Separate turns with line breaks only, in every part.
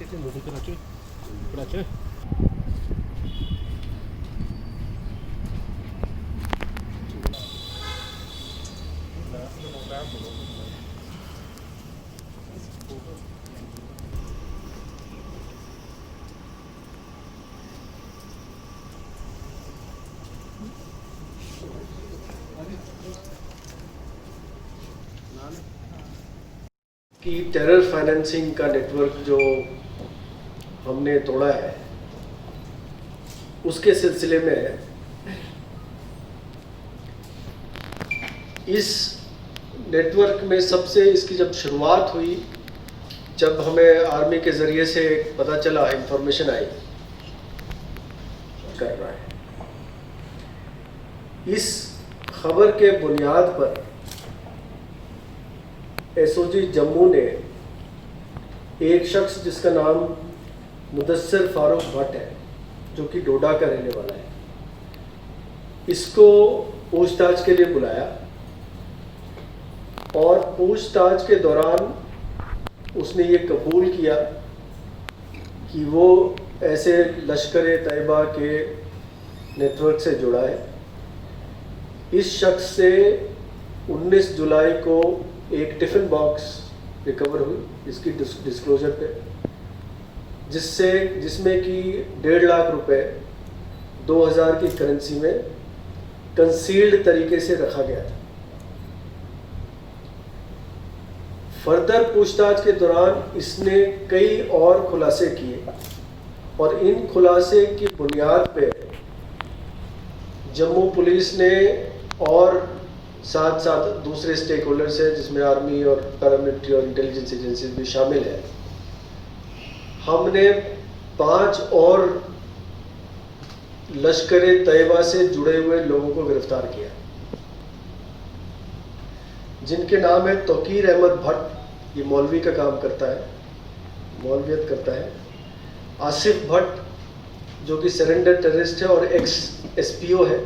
Kita mau bikin aja, bikin aja.
कि terror financing का network जो हमने तोड़ा है उसके सिलसिले में इस नेटवर्क में सबसे इसकी जब शुरुआत हुई, जब हमें आर्मी के ज़रिए से पता चला, इंफॉर्मेशन आई कर रहा है, इस खबर के बुनियाद पर एसओजी जम्मू ने एक शख्स जिसका नाम मुदस्सिर फारूक भट्ट है, जो कि डोडा का रहने वाला है, इसको पूछताछ के लिए बुलाया और पूछताछ के दौरान उसने ये कबूल किया कि वो ऐसे लश्कर-ए-तैयबा के नेटवर्क से जुड़ा है। इस शख्स से 19 जुलाई को एक टिफ़िन बॉक्स रिकवर हुई इसकी डिस्क्लोजर पे, जिसमें कि 1.5 लाख रुपए 2000 की करेंसी में कंसील्ड तरीके से रखा गया था। फर्दर पूछताछ के दौरान इसने कई और खुलासे किए और इन खुलासे की बुनियाद पे जम्मू पुलिस ने और साथ साथ दूसरे स्टेक होल्डर्स हैं जिसमें आर्मी और पैरामिलिट्री और इंटेलिजेंस एजेंसीज भी शामिल है, हमने 5 और लश्कर-ए-तैयबा से जुड़े हुए लोगों को गिरफ्तार किया, जिनके नाम है तौकीर अहमद भट्ट, ये मौलवी का काम करता है, मौलवियत करता है। आसिफ भट्ट जो कि सरेंडर टेररिस्ट है और एक्स एसपीओ है।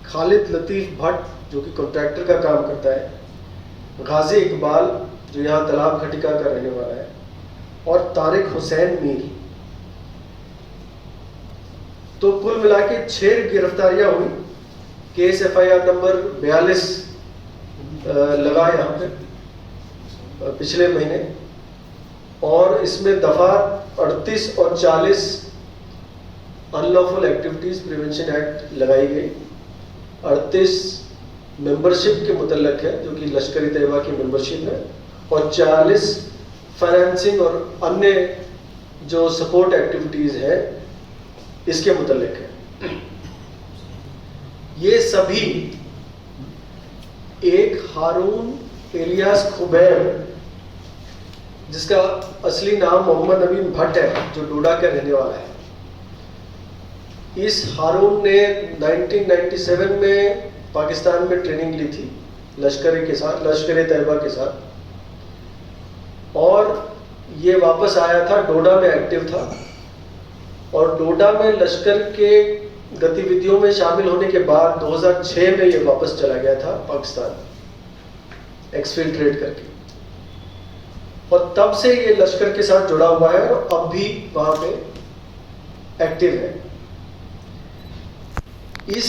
खालिद लतीफ़ भट्ट जो कि कॉन्ट्रैक्टर का काम करता है। गाजी इकबाल जो यहाँ तालाब खटिका का रहने वाला है और तारिक हुसैन मीर। तो कुल मिला के 6 गिरफ्तारियां हुई। केस FIR नंबर 42 लगा यहाँ पे पिछले महीने, और इसमें दफा 38 और 40 अनलॉफुल एक्टिविटीज प्रिवेंशन एक्ट लगाई गई। 38 मेंबरशिप के मुतल्लक है जो कि लश्कर-ए-तैयबा की मेंबरशिप है, और 40 फाइनेंसिंग और अन्य जो सपोर्ट एक्टिविटीज है इसके मुतल्लक है। ये सभी एक हारून इलियास खुबैर, जिसका असली नाम मोहम्मद नवीन भट्ट है, जो डोडा का रहने वाला है। इस हारून ने 1997 में पाकिस्तान में ट्रेनिंग ली थी लश्कर-ए-तैयबा के साथ, और ये वापस आया था, डोडा में एक्टिव था, और डोडा में लश्कर के गतिविधियों में शामिल होने के बाद 2006 में ये वापस चला गया था पाकिस्तान एक्सफिल्ट्रेट करके, और तब से ये लश्कर के साथ जुड़ा हुआ है और अब भी वहां पे एक्टिव है। इस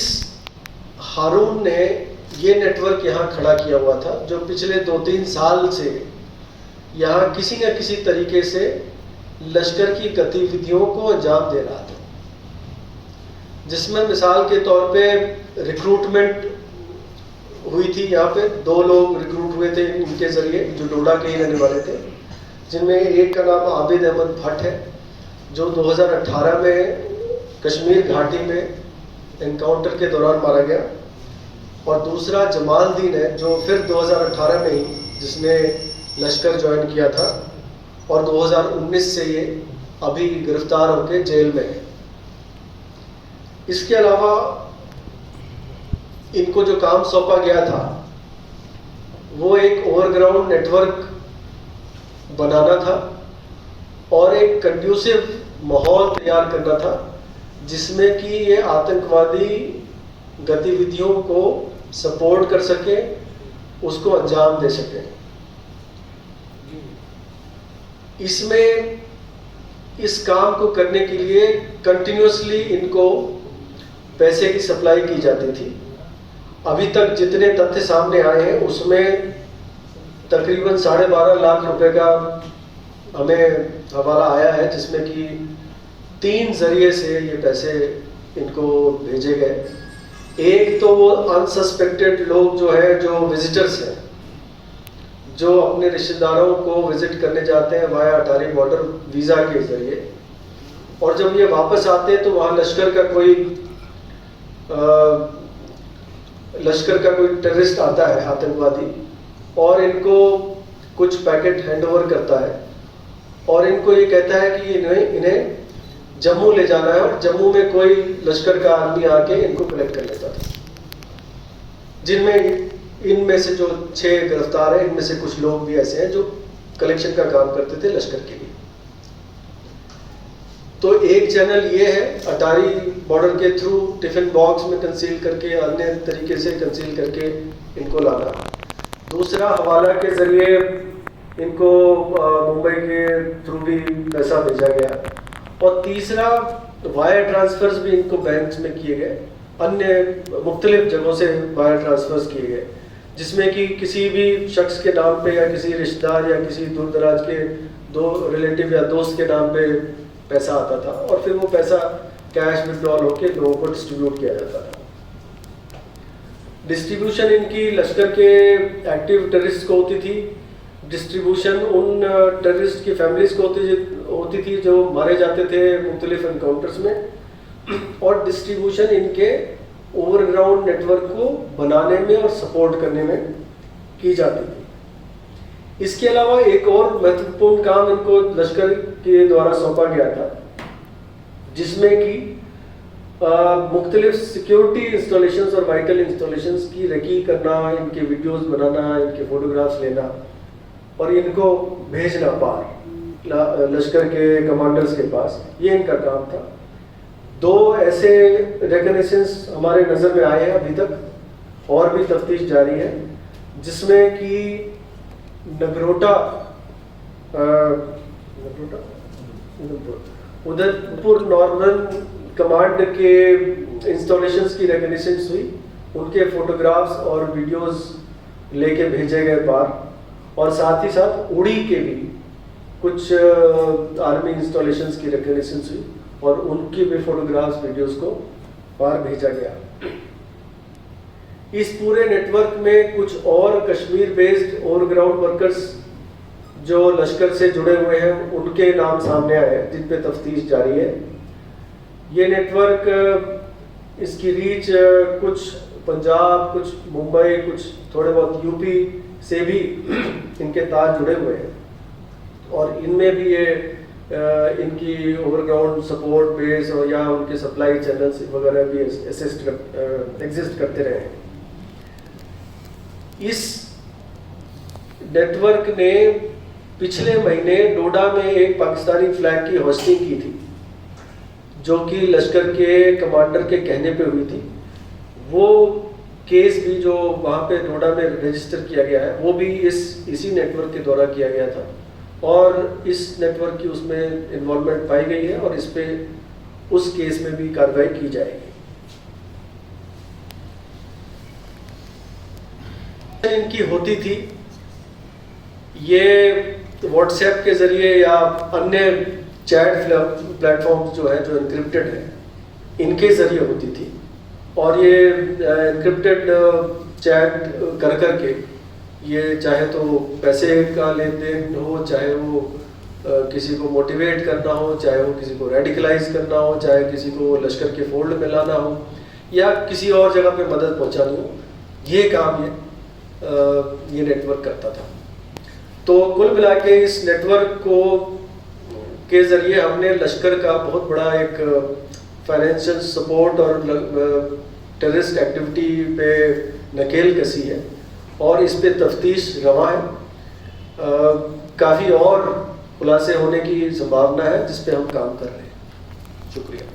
हारून ने ये नेटवर्क यहाँ खड़ा किया हुआ था जो पिछले 2-3 साल से यहाँ किसी न किसी तरीके से लश्कर की गतिविधियों को अंजाम दे रहा था, जिसमें मिसाल के तौर पे रिक्रूटमेंट हुई थी। यहाँ पे 2 लोग रिक्रूट हुए थे इनके जरिए जो डोडा के ही रहने वाले थे, जिनमें एक का नाम आबिद अहमद भट्ट है जो 2018 में कश्मीर घाटी में एनकाउंटर के दौरान मारा गया, और दूसरा जमालदीन है जो फिर 2018 में ही जिसने लश्कर ज्वाइन किया था, और 2019 से ये अभी गिरफ्तार होकर जेल में है। इसके अलावा इनको जो काम सौंपा गया था वो एक ओवरग्राउंड नेटवर्क बनाना था और एक कंड्यूसिव माहौल तैयार करना था, जिसमें कि ये आतंकवादी गतिविधियों को सपोर्ट कर सके, उसको अंजाम दे सके। इसमें इस काम को करने के लिए कंटिन्यूसली इनको पैसे की सप्लाई की जाती थी। अभी तक जितने तथ्य सामने आए हैं उसमें तकरीबन 12.5 लाख रुपए का हमें हवाला आया है, जिसमें कि 3 जरिए से ये पैसे इनको भेजे गए। एक तो वो अनसस्पेक्टेड लोग जो है, जो विजिटर्स हैं, जो अपने रिश्तेदारों को विजिट करने जाते हैं वाया अटारी बॉर्डर वीज़ा के जरिए, और जब ये वापस आते हैं तो वहाँ लश्कर का कोई टेररिस्ट आता है, आतंकवादी, और इनको कुछ पैकेट हैंडओवर करता है और इनको ये कहता है कि इन्हें जम्मू ले जाना है, और जम्मू में कोई लश्कर का आदमी आके इनको कलेक्ट कर लेता था, जिनमें इनमें से जो 6 गिरफ्तार हैं, इनमें से कुछ लोग भी ऐसे हैं जो कलेक्शन का काम करते थे लश्कर के लिए। तो एक चैनल ये है, अटारी बॉर्डर के थ्रू टिफिन बॉक्स में कंसील करके, अन्य तरीके से कंसील करके इनको लाना। दूसरा, हवाला के जरिए इनको मुंबई के थ्रू भी पैसा भेजा गया, और तीसरा वायर ट्रांसफर्स भी इनको बैंक में किए गए, अन्य मुख्तलिफ जगहों से वायर ट्रांसफर्स किए गए, जिसमें कि किसी भी शख्स के नाम पे या किसी रिश्तेदार या किसी दूर दराज के रिलेटिव या दोस्त के नाम पे पैसा आता था, और फिर वो पैसा कैश विड्रॉल होकर लोगों को डिस्ट्रीब्यूट किया जाता था। डिस्ट्रीब्यूशन इनकी लश्कर के एक्टिव टेररिस्ट को होती थी, डिस्ट्रीब्यूशन उन टेररिस्ट की फैमिलीज को होती थी जो मारे जाते थे मुख्तलिफ एनकाउंटर्स में, और डिस्ट्रीब्यूशन इनके ओवरग्राउंड नेटवर्क को बनाने में और सपोर्ट करने में की जाती थी। इसके अलावा एक और महत्वपूर्ण काम इनको लश्कर के द्वारा सौंपा गया था, जिसमें कि मुख्तलिफ सिक्योरिटी इंस्टॉलेशंस और वाइटल इंस्टॉलेशंस की रेकी करना, इनके वीडियोस बनाना, इनके फोटोग्राफ्स लेना और इनको भेजना पार लश्कर के कमांडर्स के पास, ये इनका काम था। 2 ऐसे रिकॉग्निशंस हमारे नज़र में आए हैं अभी तक, और भी तफ्तीश जारी है, जिसमें कि नगरोटा उदयपुर नॉर्दर्न कमांड के इंस्टॉलेशंस की रिकॉग्निशंस हुई, उनके फोटोग्राफ्स और वीडियोस लेके भेजे गए पार, और साथ ही साथ उड़ी के भी कुछ आर्मी इंस्टॉलेशंस की रिकॉग्निशंस हुई, और उनकी भी फोटोग्राफ्स वीडियोस को पार भेजा गया। इस पूरे नेटवर्क में कुछ और कश्मीर बेस्ड ओवरग्राउंड वर्कर्स जो लश्कर से जुड़े हुए हैं, उनके नाम सामने आए हैं, जिन पे तफ्तीश जारी है। ये नेटवर्क, इसकी रीच कुछ पंजाब, कुछ मुंबई, कुछ थोड़े बहुत यूपी से भी इनके तार जुड़े हुए हैं, और इनमें भी ये इनकी ओवरग्राउंड सपोर्ट बेस और या उनके सप्लाई चैनल्स वगैरह भी एग्जिस्ट करते रहे हैं। इस नेटवर्क ने पिछले महीने डोडा में एक पाकिस्तानी फ्लैग की होस्टिंग की थी, जो कि लश्कर के कमांडर के कहने पे हुई थी। वो केस भी जो वहाँ पे डोडा में रजिस्टर किया गया है, वो भी इसी नेटवर्क के द्वारा किया गया था, और इस नेटवर्क की उसमें इन्वॉल्वमेंट पाई गई है, और इस पे उस केस में भी कार्रवाई की जाएगी। इनकी होती थी, ये व्हाट्सएप के जरिए या अन्य चैट प्लेटफॉर्म्स जो है, जो एनक्रिप्टेड है, इनके जरिए होती थी, और ये एनक्रिप्टेड चैट कर करके ये चाहे तो पैसे का लेन देन हो, चाहे वो किसी को मोटिवेट करना हो, चाहे वो किसी को रेडिकलाइज करना हो, चाहे किसी को लश्कर के फोल्ड में लाना हो, या किसी और जगह पे मदद पहुंचानी हो, ये काम ये नेटवर्क करता था। तो कुल मिला के इस नेटवर्क के जरिए हमने लश्कर का बहुत बड़ा एक फाइनेंशियल सपोर्ट और टेररिस्ट एक्टिविटी पे नकेल कसी है, और इस पे तफ्तीश रवा है। काफ़ी और खुलासे होने की संभावना है, जिस पे हम काम कर रहे हैं। शुक्रिया।